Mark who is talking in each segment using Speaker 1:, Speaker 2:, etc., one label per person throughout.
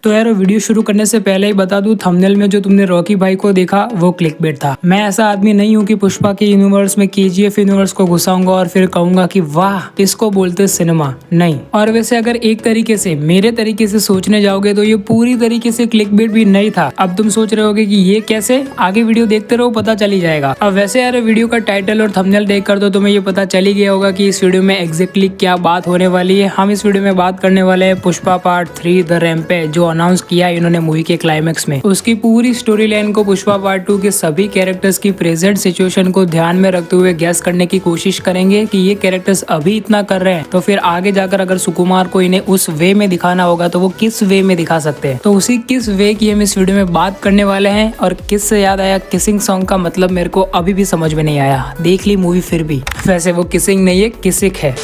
Speaker 1: तो यार वीडियो शुरू करने से पहले ही बता दूं, थंबनेल में जो तुमने रॉकी भाई को देखा वो क्लिकबेट था। मैं ऐसा आदमी नहीं हूं कि पुष्पा के यूनिवर्स में केजीएफ यूनिवर्स को घुसाऊंगा और फिर कहूंगा कि वाह इसको बोलते सिनेमा। नहीं। और वैसे अगर एक तरीके से मेरे तरीके से सोचने जाओगे तो ये पूरी तरीके से क्लिकबेट भी नहीं था। अब तुम सोच रहे होगे कि ये कैसे, आगे वीडियो देखते रहो पता चल ही जाएगा। अब वैसे यार वीडियो का टाइटल और थंबनेल देखकर तो तुम्हें ये पता चल ही गया होगा कि इस वीडियो में एग्जैक्टली क्या बात होने वाली है। हम इस वीडियो में बात करने वाले हैं पुष्पा पार्ट 3 द रैम्पेज, जो अनाउंस किया इन्होंने मूवी के क्लाइमेक्स में। उसकी पूरी स्टोरी लाइन को पुष्पा पार्ट 2 के सभी कैरेक्टर्स की प्रेजेंट सिचुएशन को ध्यान में रखते हुए गैस करने की कोशिश करेंगे कि ये कैरेक्टर्स अभी इतना कर रहे हैं तो फिर आगे जाकर अगर सुकुमार को इन्हें उस वे में दिखाना होगा तो वो किस वे में दिखा सकते हैं। तो उसी किस वे की हम इस वीडियो में बात करने वाले हैं। और किस से याद आया, किसिंग सॉन्ग का मतलब मेरे को अभी भी समझ में नहीं आया, देख ली मूवी फिर भी। वैसे वो किसिंग नहीं है, किसिक है।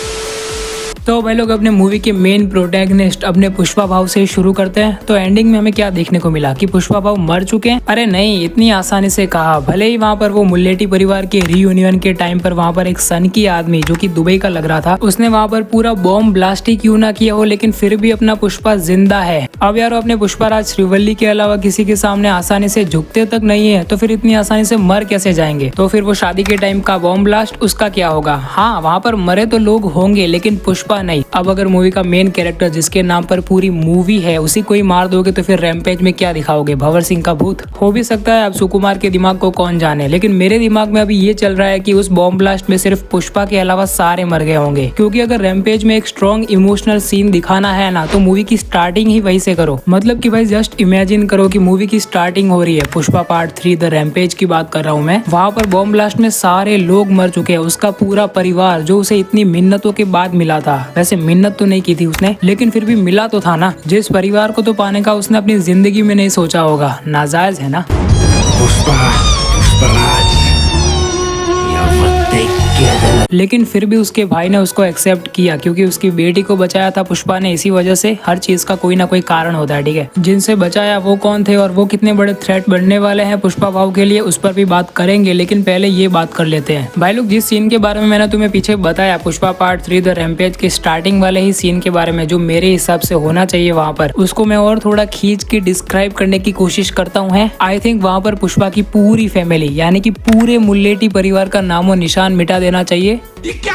Speaker 1: तो भाई लोग अपने मूवी के मेन प्रोटैगनिस्ट अपने पुष्पा भाव से शुरू करते हैं। तो एंडिंग में हमें क्या देखने को मिला कि पुष्पा भाव मर चुके हैं। अरे नहीं, इतनी आसानी से कहा। भले ही वहाँ पर वो मुल्लेटी परिवार के रीयूनियन के टाइम पर वहाँ पर एक सन की आदमी जो कि दुबई का लग रहा था, उसने वहाँ पर पूरा बॉम्ब ब्लास्ट ही क्यों ना किया हो, लेकिन फिर भी अपना पुष्पा जिंदा है। अब यार अपने पुष्पा राज श्रीवल्ली के अलावा किसी के सामने आसानी से झुकते तक नहीं है तो फिर इतनी आसानी से मर कैसे जाएंगे। तो फिर वो शादी के टाइम का बॉम्ब ब्लास्ट उसका क्या होगा। हाँ, वहाँ पर मरे तो लोग होंगे लेकिन पुष्पा नहीं। अब अगर मूवी का मेन कैरेक्टर जिसके नाम पर पूरी मूवी है उसी को ही मार दोगे तो फिर रैम्पेज में क्या दिखाओगे, भंवर सिंह का भूत। हो भी सकता है अब सुकुमार के दिमाग को कौन जाने, लेकिन मेरे दिमाग में अभी ये चल रहा है कि उस बॉम्ब ब्लास्ट में सिर्फ पुष्पा के अलावा सारे मर गए होंगे। क्योंकि अगर रैम्पेज में एक स्ट्रॉन्ग इमोशनल सीन दिखाना है ना तो मूवी की स्टार्टिंग ही वहीं से करो। मतलब कि भाई जस्ट इमेजिन करो कि मूवी की स्टार्टिंग हो रही है, पुष्पा पार्ट 3 द रैम्पेज की बात कर रहा हूँ मैं। वहाँ पर बॉम्ब ब्लास्ट में सारे लोग मर चुके हैं, उसका पूरा परिवार जो उसे इतनी मिन्नतों के बाद मिला था। वैसे मिन्नत तो नहीं की थी उसने, लेकिन फिर भी मिला तो था ना। जिस परिवार को तो पाने का उसने अपनी जिंदगी में नहीं सोचा होगा, नाजायज है ना। लेकिन फिर भी उसके भाई ने उसको एक्सेप्ट किया क्योंकि उसकी बेटी को बचाया था पुष्पा ने। इसी वजह से हर चीज का कोई ना कोई कारण होता है, ठीक है। जिनसे बचाया वो कौन थे और वो कितने बड़े थ्रेट बनने वाले हैं पुष्पा भाव के लिए, उस पर भी बात करेंगे। लेकिन पहले ये बात कर लेते हैं भाई लोग, जिस सीन के बारे में मैंने तुम्हें पीछे बताया पुष्पा पार्ट 3 द रैम्पेज के स्टार्टिंग वाले ही सीन के बारे में, जो मेरे हिसाब से होना चाहिए वहाँ पर, उसको मैं और थोड़ा खींच के डिस्क्राइब करने की कोशिश करता हूँ। आई थिंक वहाँ पर पुष्पा की पूरी फैमिली यानी कि पूरे मुल्लेटी परिवार का नामो निशान मिटा देना चाहिए।
Speaker 2: ये क्या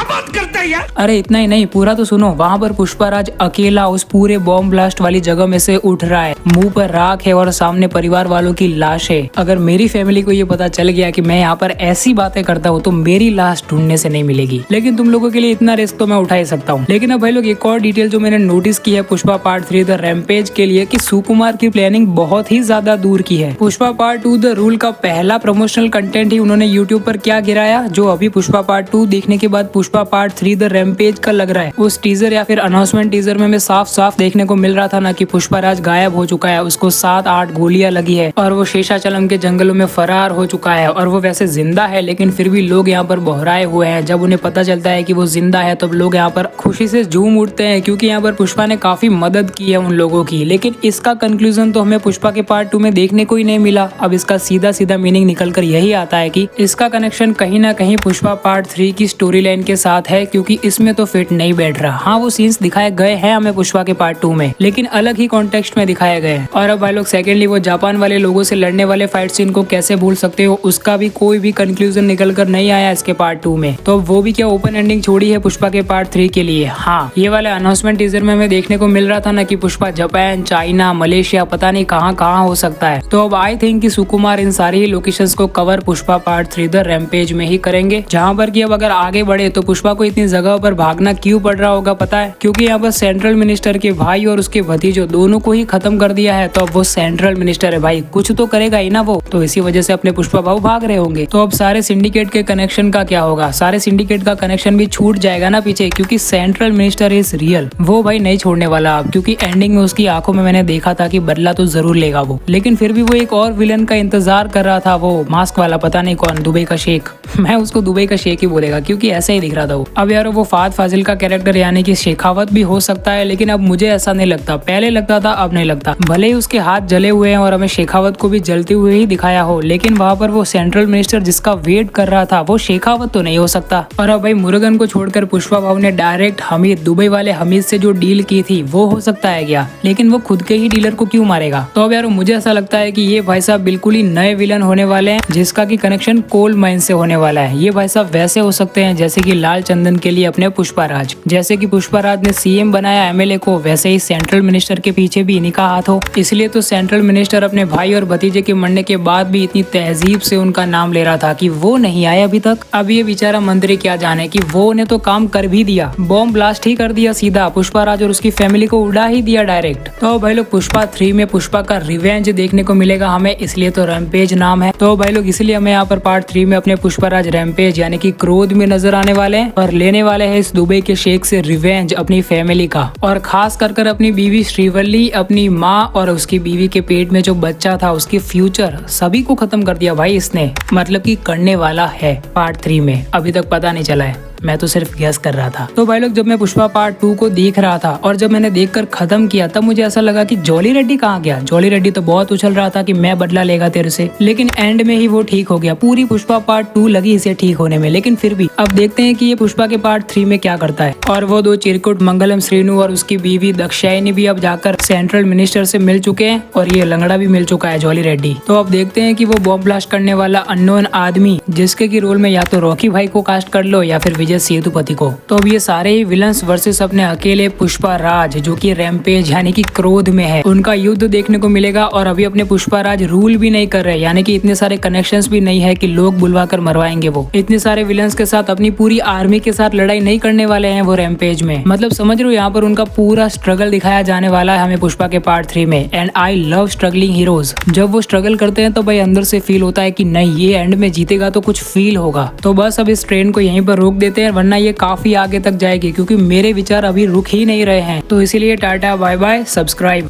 Speaker 2: बात करता है यार।
Speaker 1: अरे इतना ही नहीं, पूरा तो सुनो। वहाँ पर पुष्पाराज अकेला उस पूरे बॉम्ब ब्लास्ट वाली जगह में से उठ रहा है, मुंह पर राख है और सामने परिवार वालों की लाश है। अगर मेरी फैमिली को ये पता चल गया कि मैं यहाँ पर ऐसी बातें करता हूँ तो मेरी लाश ढूंढने से नहीं मिलेगी। लेकिन तुम लोगों के लिए इतना रिस्क तो मैं उठा ही सकता हूँ। लेकिन अब भाई लोग एक और डिटेल जो मैंने नोटिस की है पुष्पा पार्ट 3 द रैम्पेज के लिए, कि सुकुमार की प्लानिंग बहुत ही ज्यादा दूर की है। पुष्पा पार्ट 2 द रूल का पहला प्रमोशनल कंटेंट ही उन्होंने यूट्यूब पर क्या गिराया, जो अभी पुष्पा पार्ट 2 देखने के बाद पुष्पा पार्ट 3 द रैम्पेज का लग रहा है। उस टीजर या फिर अनाउंसमेंट टीजर में साफ साफ देखने को मिल रहा था ना कि पुष्पाराज गायब हो चुका है, उसको 7-8 गोलियां लगी है और वो शेषाचलम के जंगलों में फरार हो चुका है। और वो वैसे जिंदा है लेकिन फिर भी लोग यहाँ पर बहराए हुए हैं। जब उन्हें पता चलता है कि वो जिंदा है तब लोग यहाँ पर खुशी से झूम उठते हैं क्योंकि यहाँ पर पुष्पा ने काफी मदद की है उन लोगों की। लेकिन इसका कंक्लूजन तो हमें पुष्पा के पार्ट 2 में देखने को ही नहीं मिला। अब इसका सीधा सीधा मीनिंग निकल कर यही आता है कि इसका कनेक्शन कहीं ना कहीं पुष्पा पार्ट 3 की स्टोरी लाइन के साथ है, क्योंकि इसमें तो फिट नहीं बैठ रहा। हाँ, वो सीन्स दिखाए गए हैं हमें पुष्पा के पार्ट 2 में, लेकिन अलग ही कॉन्टेक्स्ट में दिखाए गए हैं। और अब भाई लोग सेकेंडली वो जापान वाले लोगों से लड़ने वाले फाइट सीन को कैसे भूल सकते हो, उसका भी कोई भी कंक्लूजन निकल कर नहीं आया इसके पार्ट 2 में। तो वो भी क्या ओपन एंडिंग छोड़ी है पुष्पा के पार्ट 3 के लिए। हाँ, ये वाले अनाउंसमेंट टीजर में हमें देखने को मिल रहा था ना कि पुष्पा जापान, चाइना, मलेशिया, पता नहीं कहाँ हो सकता है। तो अब आई थिंक कि सुकुमार इन सारी ही लोकेशंस को cover Pushpa part 3 the rampage में ही करेंगे, जहाँ पर कि अब अगर आगे बढ़े तो पुष्पा को इतनी जगह पर भागना क्यों पड़ रहा होगा पता है, क्योंकि यहाँ पर सेंट्रल मिनिस्टर के भाई और उसके भतीजों दोनों को ही खत्म कर दिया है। तो अब वो सेंट्रल मिनिस्टर है भाई, कुछ तो करेगा ही ना वो। तो इसी वजह से अपने पुष्पा भाव भाग रहे होंगे। तो अब सारे सिंडिकेट के कनेक्शन का क्या होगा, सारे सिंडिकेट का कनेक्शन भी छूट जाएगा ना पीछे, क्योंकि सेंट्रल मिनिस्टर इज रियल। वो भाई नहीं छोड़ने वाला अब, क्योंकि एंडिंग में उसकी आंखों में मैंने देखा था कि बदला तो जरूर लेगा वो। लेकिन फिर भी वो एक और विलन का इंतजार कर रहा था, वो मास्क वाला, पता नहीं कौन, दुबई का शेख। मैं उसको दुबई का शेख ही बोलेगा क्योंकि ऐसा ही दिख रहा था वो। अब यार वो फाहद फाजिल का कैरेक्टर यानी कि शेखावत भी हो सकता है, लेकिन अब मुझे ऐसा नहीं लगता। पहले लगता था, अब नहीं लगता। भले ही उसके हाथ जले हुए हैं और हमें शेखावत को भी जलते हुए ही दिखाया हो, लेकिन वहाँ पर वो सेंट्रल मिनिस्टर जिसका वेट कर रहा था वो शेखावत तो नहीं हो सकता। और अब भाई मुरुगन को छोड़कर पुष्पा भाव ने डायरेक्ट हमीद, दुबई वाले हमीद से जो डील की थी वो हो सकता है क्या? लेकिन वो खुद के ही डीलर को क्यों मारेगा? तो अब यार मुझे ऐसा लगता है कि ये भाई साहब बिल्कुल ही नए विलन होने वाले हैं, जिसका की कनेक्शन कोल माइन से होने वाला है। ये भाई साहब वैसे हो सकते हैं जैसे कि लाल चंदन के लिए अपने पुष्पा राज, जैसे कि पुष्पा राज ने सीएम बनाया एमएलए को, वैसे ही सेंट्रल मिनिस्टर के पीछे भी इन्हीं का हाथ हो। इसलिए तो सेंट्रल मिनिस्टर अपने भाई और भतीजे के मरने के बाद भी इतनी तहजीब से उनका नाम ले रहा था कि वो नहीं आए अभी तक। अब ये बेचारा मंत्री क्या जाने कि वो ने तो काम कर भी दिया, बॉम्ब ब्लास्ट ही कर दिया सीधा, पुष्पा राज और उसकी फैमिली को उड़ा ही दिया डायरेक्ट। तो भाई लोग पुष्पा 3 में पुष्पा का रिवेंज देखने को मिलेगा हमें, इसलिए तो रैम्पेज नाम है। तो भाई लोग इसलिए हमें यहाँ पर पार्ट 3 में अपने पुष्पा राज रैम्पेज यानी कि क्रोध में नजर आने वाले हैं और लेने वाले हैं इस दुबई के शेख से रिवेंज अपनी फैमिली का, और खास कर अपनी बीवी श्रीवल्ली, अपनी माँ और उसकी बीवी के पेट में जो बच्चा था उसके फ्यूचर सभी को खत्म कर दिया भाई इसने। मतलब कि करने वाला है पार्ट 3 में, अभी तक पता नहीं चला है, मैं तो सिर्फ गेस कर रहा था। तो भाई लोग जब मैं पुष्पा पार्ट 2 को देख रहा था और जब मैंने देखकर खत्म किया तब मुझे ऐसा लगा कि जॉली रेड्डी कहाँ गया। जॉली रेड्डी तो बहुत उछल रहा था कि मैं बदला लेगा तेरे से, लेकिन एंड में ही वो ठीक हो गया। पूरी पुष्पा पार्ट 2 लगी इसे ठीक होने में, लेकिन फिर भी अब देखते हैं कि ये पुष्पा के पार्ट 3 में क्या करता है। और वो दो चिरकुट मंगलम श्रीनु और उसकी बीवी दक्षायनी भी अब जाकर सेंट्रल मिनिस्टर से मिल चुके हैं और ये लंगड़ा भी मिल चुका है जॉली रेड्डी। तो अब देखते हैं कि वो बॉम्ब ब्लास्ट करने वाला अननोन आदमी, जिसके की रोल में या तो रॉकी भाई को कास्ट कर लो या फिर विजय सेतुपति को। तो अब ये सारे ही विलन्स वर्सेस अपने अकेले पुष्पा राज जो कि रैम्पेज यानी कि क्रोध में है, उनका युद्ध देखने को मिलेगा। और अभी अपने पुष्पा राज रूल भी नहीं कर रहे, यानी कि इतने सारे कनेक्शंस भी नहीं है कि लोग बुलवा कर मरवाएंगे। वो इतने सारे विलन्स के साथ अपनी पूरी आर्मी के साथ लड़ाई नहीं करने वाले हैं वो रैम्पेज में। मतलब समझ रहे हो, यहाँ पर उनका पूरा स्ट्रगल दिखाया जाने वाला है हमें पुष्पा के पार्ट 3 में। And I love struggling heroes. जब वो स्ट्रगल करते हैं तो भाई अंदर से फील होता है कि नहीं ये एंड में जीतेगा तो कुछ फील होगा। तो बस अब इस ट्रेन को यहीं पर रोक देते हैं, वरना ये काफी आगे तक जाएगी, क्योंकि मेरे विचार अभी रुक ही नहीं रहे हैं। तो इसीलिए टाटा बाय बाय, सब्सक्राइब।